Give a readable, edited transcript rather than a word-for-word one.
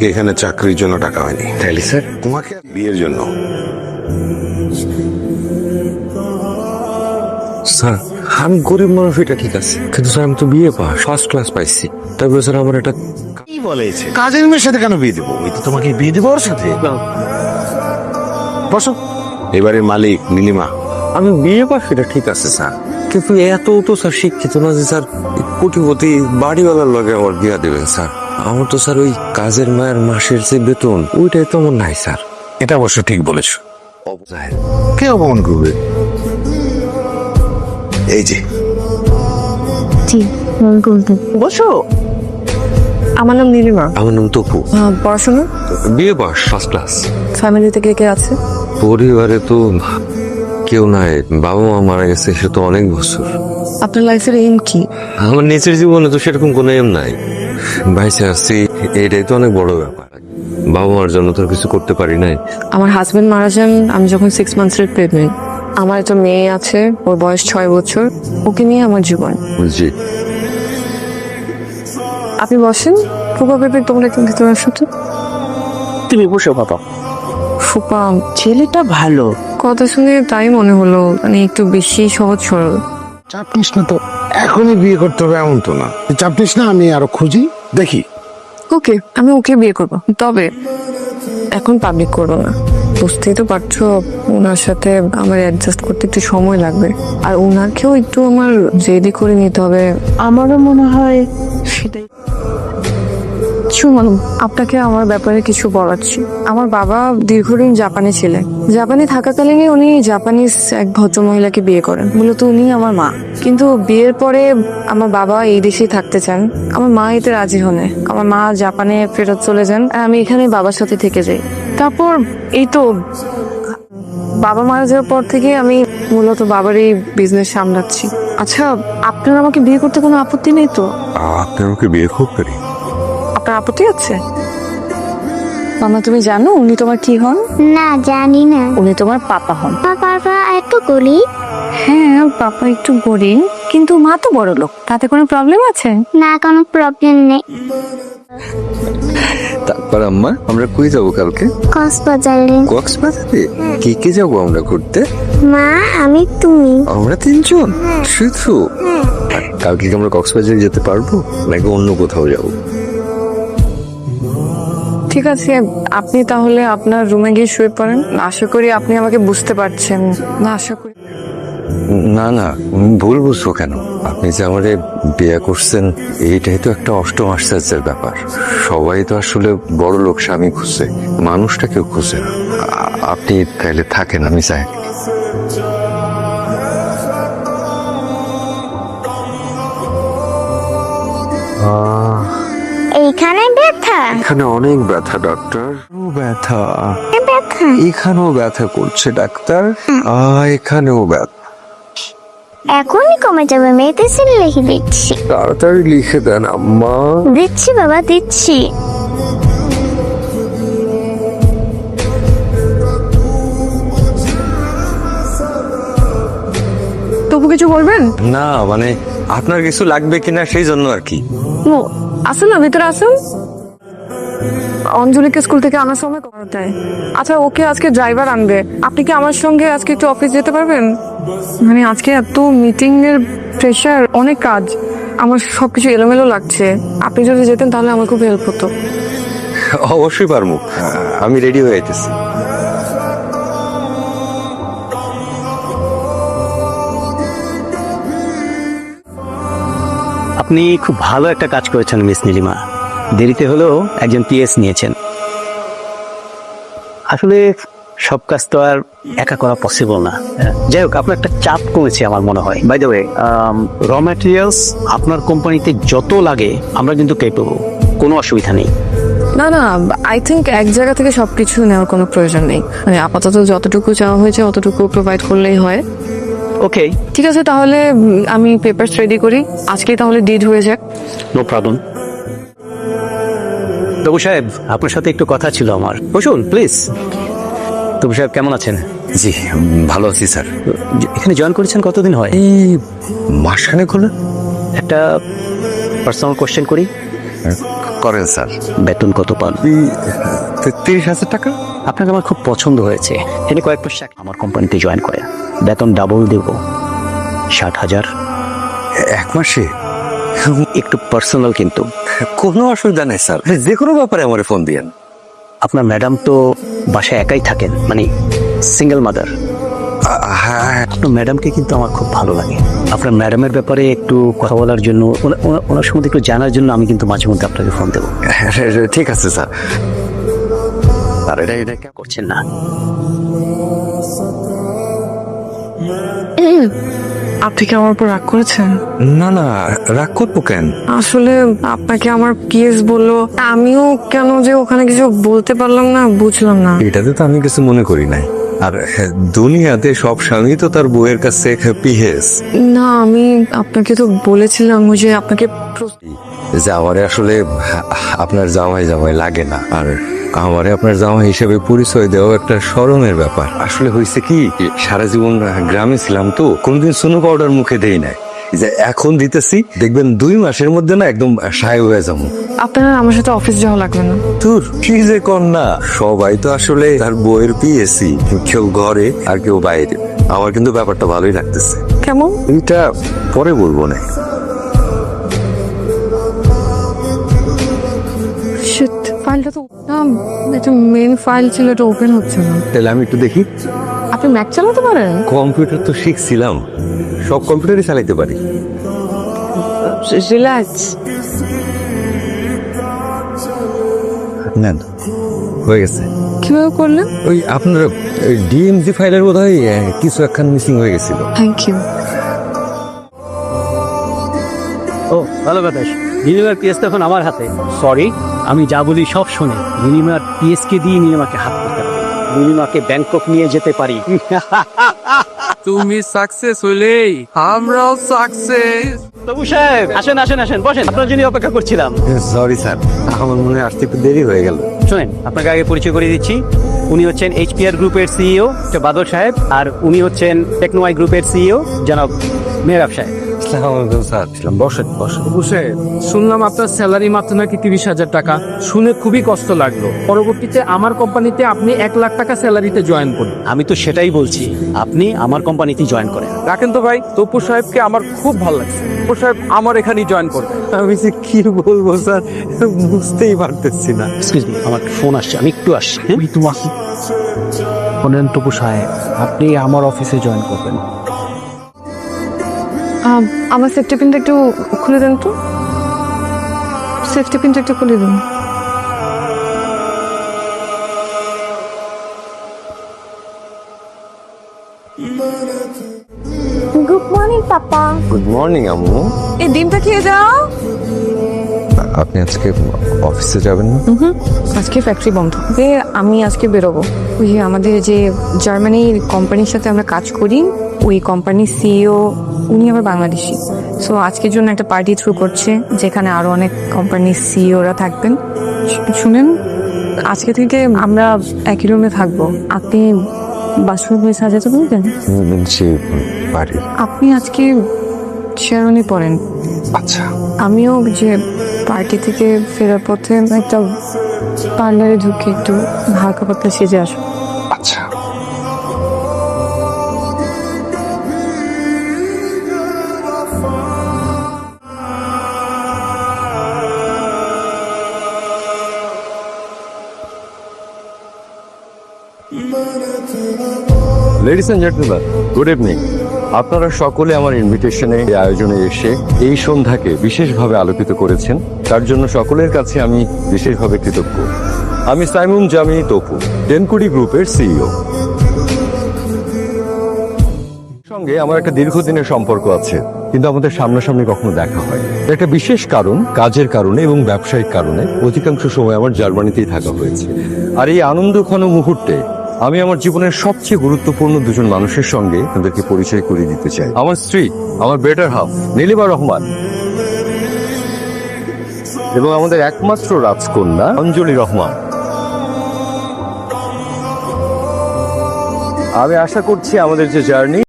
আমাকে এখানে চাকরির জন্য টাকা হয়নি। তাইলে স্যার তোমাকে বিয়ের জন্য। স্যার আমি গরিব মানুষ, এটা ঠিক আছে, কিন্তু স্যার আমি তো বিয়ে পাস ফার্স্ট ক্লাস পাইছি। তারপরে স্যার আমার এটা কি বলেছে? কাজের মেয়ের সাথে কেন বিয়ে দেবো? ওই তো তোমাকে বিয়ে দেবো ওর সাথে। বসো। এবারে মালিক নীলিমা। আমি বিয়ে পাস, এটা ঠিক আছে স্যার, কিন্তু এত তো স্যার শিক্ষিত না যে স্যার কোটিপতি বাড়িওয়ালার লগে আমার বিয়া দেবেন স্যার। আমার তো স্যার ওই কাজের মায়ের মাসের যে বেতন ওইটাই তো আমার নাই স্যার। এটা অবশ্য ঠিক বলেছো। কে অপমান করবে? এই যে জি বসো। আমার নাম নীলিমা। আমার নাম তপু। পড়াশোনা বিয়ে পাস ফার্স্ট ক্লাস। ফ্যামিলিতে কে কে আছে? পরিবারে তো কেউ নাই, বাবা মা মারা গেছে সে তো অনেক বছর। আপনার লাইফের এইম কি? আমার নিজের জীবনে তো সেরকম কোনো এম নাই, বাইসে আসছি এটাই তো অনেক বড় ব্যাপার। বাবা মার জন্য তো আর কিছু করতে পারি নাই। আমার হাজবেন্ড মারা যান আমি যখন 6 মান্থসের প্রেগনেন্ট। আমার একটা মেয়ে আছে, ওর বয়স 6 বছর। ওকে নিয়ে আমার জীবন। জি আপনি বসেন। ফুপা পেপে তোমরা একটু ভিতরে আসো তো। তুমি বসো বাবা। ফুপা ছেলেটা ভালো। কথা শুনে তাই মনে হলো, মানে একটু বেশি সহজ সরল। চাপ নিস না তো, এখনই বিয়ে করতে হবে এমন তো না। তুই চাপ নিস না, আমি আরো খুঁজি দেখি। ওকে, আমি ওকে বিয়ে করবো, তবে এখন পাবলিক করবো না। বুঝতেই তো পারছো, ওনার সাথে আমার অ্যাডজাস্ট করতে একটু সময় লাগবে, আর ওনাকেও একটু আমার রেডি করে নিতে হবে। আমারও মনে হয় সেটাই। শুনুন, আপনাকে আমার ব্যাপারে কিছু বলার ছিল। আমার বাবা দীর্ঘদিন জাপানে ছিলেন। জাপানে থাকাকালীনই উনি জাপানিজ এক ভদ্রমহিলাকে বিয়ে করেন। মূলত উনি আমার মা। কিন্তু বিয়ের পরে আমার বাবা এই দেশেই থাকতে চান। আমার মা এতে রাজি হনে। আমার মা জাপানে ফেরত চলে যান, আর আমি এখানে বাবার সাথে থেকে যাই। তারপর এই তো বাবা মারা যাওয়ার পর থেকে আমি মূলত বাবার এই বিজনেস সামলাচ্ছি। আচ্ছা, আপনার আমাকে বিয়ে করতে কোনো আপত্তি নেই তো? আপনি আমাকে বিয়ে খুব করি। আপনার আপত্তি আছে? মামা, তুমি জানো উনি তোমার কি হন? না, জানি না। উনি তোমার পাপা হন। পাপা একটু গলি। হ্যাঁ, পাপা একটু গরিব, কিন্তু মা তো বড় লোক। তাতে কোনো প্রবলেম আছে? না, কোনো প্রবলেম নেই। তারপর আম্মা আমরা কই যাবো কালকে? কক্সবাজারে। কক্সবাজারে? কে কে যাবো আমরা ঘুরতে? মা, আমি, তুমি। আমরা তিনজন শুধু? আর কালকে কি আমরা কক্সবাজারে যেতে পারবো নাকি অন্য কোথাও যাবো? ঠিক আছে, আপনি তাহলে আপনার রুমে গিয়ে শুয়ে পড়েন। আশা করি আপনি আমাকে বুঝতে পারছেন। না, আশা করি। না না, ভুল বুঝবো কেন? আপনি যে আমারে বিয়ে করছেন এইটাই তো একটা অষ্টম আশ্চর্যের ব্যাপার। সবাই তো আসলে বড় লোক স্বামী খুঁজছে, মানুষটা কেউ খুঁজে না। আপনি তাহলে থাকেন, আমি চাই। এইখানে ব্যথা? এখানে অনেক ব্যথা ডাক্তার। ব্যথা ব্যথা? এখানেও ব্যথা করছে ডাক্তার। এখানেও ব্যথা। এখনই কমে যাবে, মেডিসিন লিখে দিচ্ছি। তাড়াতাড়ি লিখে দেন আম্মা। দিচ্ছি বাবা, দিচ্ছি। তবু কিছু বলবেন? না মানে আপনার কিছু লাগবে কিনা সেই জন্য আর কি। ও, আসুন না, ভিতরে আসুন। অঞ্জলিকে স্কুল থেকে আনার সময় কথা দেয়। আচ্ছা, ওকে আজকে ড্রাইভার আনবে। আপনি কি আমার সঙ্গে আজকে একটু অফিস যেতে পারবেন? মানে আজকে এত মিটিং এর প্রেশার, অনেক কাজ, আমার সবকিছু এলোমেলো লাগছে। আপনি যদি যেতেন তাহলে আমার খুব হেল্প হতো। অবশ্যই পারবো, আমি রেডি হয়ে আইতেছি। আপনি খুব ভালো একটা কাজ করেছেন মিস নীলিমা। দেরিতে হলেও একজন পিএস নিয়েছেন। আসলে সব কাজ তো আর একা করা পসিবল না। যাই হোক, আপনার একটা চাপ কমেছে আমার মনে হয়। By the way, raw materials আপনার কোম্পানিতে যত লাগে আমরা কিন্তু কেপেবল, কোনো অসুবিধা নেই। না না, আই থিঙ্ক এক জায়গা থেকে সবকিছু নেওয়ার কোনো প্রয়োজন নেই। মানে আপাতত যতটুকু চাওয়া হয়েছে অতটুকু প্রোভাইড করলেই হয়। ওকে, ঠিক আছে, তাহলে আমি পেপারস রেডি করি। আজকেই তাহলে ডিড হয়ে যাক। No problem. তবু সাহেব, আপনার সাথে একটু কথা ছিল আমার। বসুন প্লিজ। তবু সাহেব, কেমন আছেন? জি ভালো আছি স্যার। এখানে জয়েন করেছেন কতদিন হয়? এই মাসখানেক হলো। একটা পার্সোনাল কোশ্চেন করি। করেন স্যার। বেতন কত পান? 30,000 টাকা। আপনাকে আমার খুব পছন্দ হয়েছে, এনে কয়েক মাস আমার কোম্পানিতে জয়েন করে বেতন ডাবল দেব, 60,000। 1 মাসে? একটু পার্সোনাল কিন্তু। কোনো অসুবিধা নেই স্যার, যে কোনো ব্যাপারে আমার ফোন দিয়েন। আপনার ম্যাডাম তো বাসায় একাই থাকেন, মানে সিঙ্গেল মাদার। হ্যাঁ, আপনার ম্যাডামকে কিন্তু আমার খুব ভালো লাগে। আপনার ম্যাডামের ব্যাপারে একটু কথা বলার জন্য, ওনার সম্বন্ধে একটু জানার জন্য আমি কিন্তু মাঝে মধ্যে আপনাকে ফোন দেবো। ঠিক আছে স্যার। আর এটা কেন করছেন না? আপনি কি আমার উপর রাগ করেছেন? না না, রাগ করবো কেন? আসলে আপনাকে আমার পিএস বললো, আমিও কেন যে ওখানে কিছু বলতে পারলাম না, বুঝলাম না। এটাতে তো আমি কিছু মনে করি নাই। আর দুনিয়াতে সব স্বামী তো তার বউয়ের কাছে পিহেস। না, আমি আপনাকে তো বলেছিলাম যে আপনাকে যে আমারে আসলে আপনার জামাই জামাই লাগে না, আর আমারে আপনার জামাই হিসেবে পরিচয় দেওয়া একটা শরমের ব্যাপার। আসলে হয়েছে কি, সারা জীবন গ্রামে ছিলাম তো, কোনদিন সুনো পাউডার মুখে দেই নাই। যে এখন দিতেছি, দেখবেন 2 মাসের মধ্যে না একদম সায় হয়ে যাবো। আপনার আমার সাথে অফিস যাওয়া লাগবে না। তোর কি যে কর না, সবাই তো আসলে তার বইয়ের পিএসি, কেউ ঘরে আর কেউ বাইরে। আমার কিন্তু ব্যাপারটা ভালোই লাগতেছে। কেমন? এইটা পরে বলবো না। শিট, ফাইলটা তো এটা মেন ফাইল ছিল, এটা ওপেন হচ্ছে না। তাহলে আমি একটু দেখি। আপনি ম্যাক চালাতে পারেন? কম্পিউটার তো শিখছিলাম, সব কম্পিউটারই চালাইতে পারি। রিল্যাক্স। নেন, হয়ে গেছে। কিভাবে করলেন? ওই আপনার ডিএমজি ফাইলের বোধ হয় কিছু একখান মিসিং হয়ে গেছিল। Thank you. ও ভালো কথা। নীলিমার পিএস তো এখন আমার হাতে। সরি, আমি যা বলি সব শোনে। নীলিমার পিএস কে দিয়ে নীলিমাকে হাত করতে পারি, নীলিমাকে ব্যাংকক নিয়ে যেতে পারি। তুমি সাকসেস হইলেই আমরাও সাকসেস। তবু সাহেব, আসেন আসেন আসেন, বসেন, আপনার জন্য অপেক্ষা করছিলাম। সরি স্যার, আমার মনে হয় আসতে একটু দেরি হয়ে গেল। শোনেন, আপনাকে আগে পরিচয় করে দিচ্ছি। উনি হচ্ছেন এইচপিআর গ্রুপের সিইও বাদল সাহেব, আর উনি হচ্ছেন টেকনোয়াই গ্রুপের সিইও জনাব মেহরাব সাহেব। স্যার, বসেন বসেন। বুঝে শুনলাম আপনার স্যালারি মাত্র নাকি 30,000 টাকা। শুনে খুবই কষ্ট লাগলো। পরবর্তীতে আমার কোম্পানিতে আপনি 1 লাখ টাকা স্যালারিতে জয়েন করুন। আমি তো সেটাই বলছি, আপনি আমার কোম্পানিতে জয়েন করেন। রাখেন তো ভাই, তপু সাহেবকে আমার খুব ভালো লাগছে। তপু সাহেব আমার এখানেই জয়েন করবে। আমি যে কি বলবো স্যার, বুঝতেই পারতেছি না। এক্সকিউজ মি, আমার ফোন আসছে, আমি একটু আসছি। শোনেন টপু সাহেব, আপনি আমার অফিসে জয়েন করবেন। আমার সেফটি পিনটা একটু খুলে দেন তো। সেফটি পিনটা একটু খুলে দিন। গুড মর্নিং পাপা। গুড মর্নিং আম্মু। এই ডিমটা খেয়ে যাও। আপনি আজকে অফিসে যাবেন না? আজকে ফ্যাক্টরি বন্ধ, আমি আজকে বেরোবো। ওই যে আমাদের যে জার্মানির কোম্পানির সাথে আমরা কাজ করি, ওই কোম্পানির সিইও উনি আবার বাংলাদেশি। সো আজকের জন্য একটা পার্টি থ্রু করছে, যেখানে আরো অনেক কোম্পানির সিইওরা থাকবেন। শুনেন, আজকে থেকে আমরা একই রুমে থাকবো। আপনি বাথরুমে সাজাতে বলবেন? পারি। আপনি আজকে শেরওয়ানি পরেন। আচ্ছা। আমিও যে পার্টি থেকে ফেরার পথে একটা পার্লারে ঢুকে একটু হালকা পাতলা সেজে আসবো। আচ্ছা। Ladies and gentleman, good evening. আপনারা সকলে আমার ইনভিটেশনে এই আয়োজনে এসে এই সন্ধ্যাকে বিশেষভাবে আলোকিত করেছেন, তার জন্য সকলের কাছে আমি বিশেষভাবে কৃতজ্ঞ। আমি সাইমুম জামি তপু, টেনকুডি গ্রুপের সিইও। সঙ্গে আমার একটা দীর্ঘদিনের সম্পর্ক আছে, কিন্তু আমাদের সামনাসামনি কখনো দেখা হয়। একটা বিশেষ কারণ, কাজের কারণে এবং ব্যবসায়িক কারণে অধিকাংশ সময় আমার জার্মানিতেই থাকা হয়েছে। আর এই আনন্দঘন মুহূর্তে আমি আমার জীবনের সবচেয়ে গুরুত্বপূর্ণ দুজন মানুষের সঙ্গে তাদেরকে পরিচয় করিয়ে দিতে চাই। আমার স্ত্রী, আমার বেটার হাফ নীলিমা রহমান, এবং আমাদের একমাত্র রাজকন্যা অঞ্জলি রহমান। আমি আশা করছি আমাদের যে জার্নি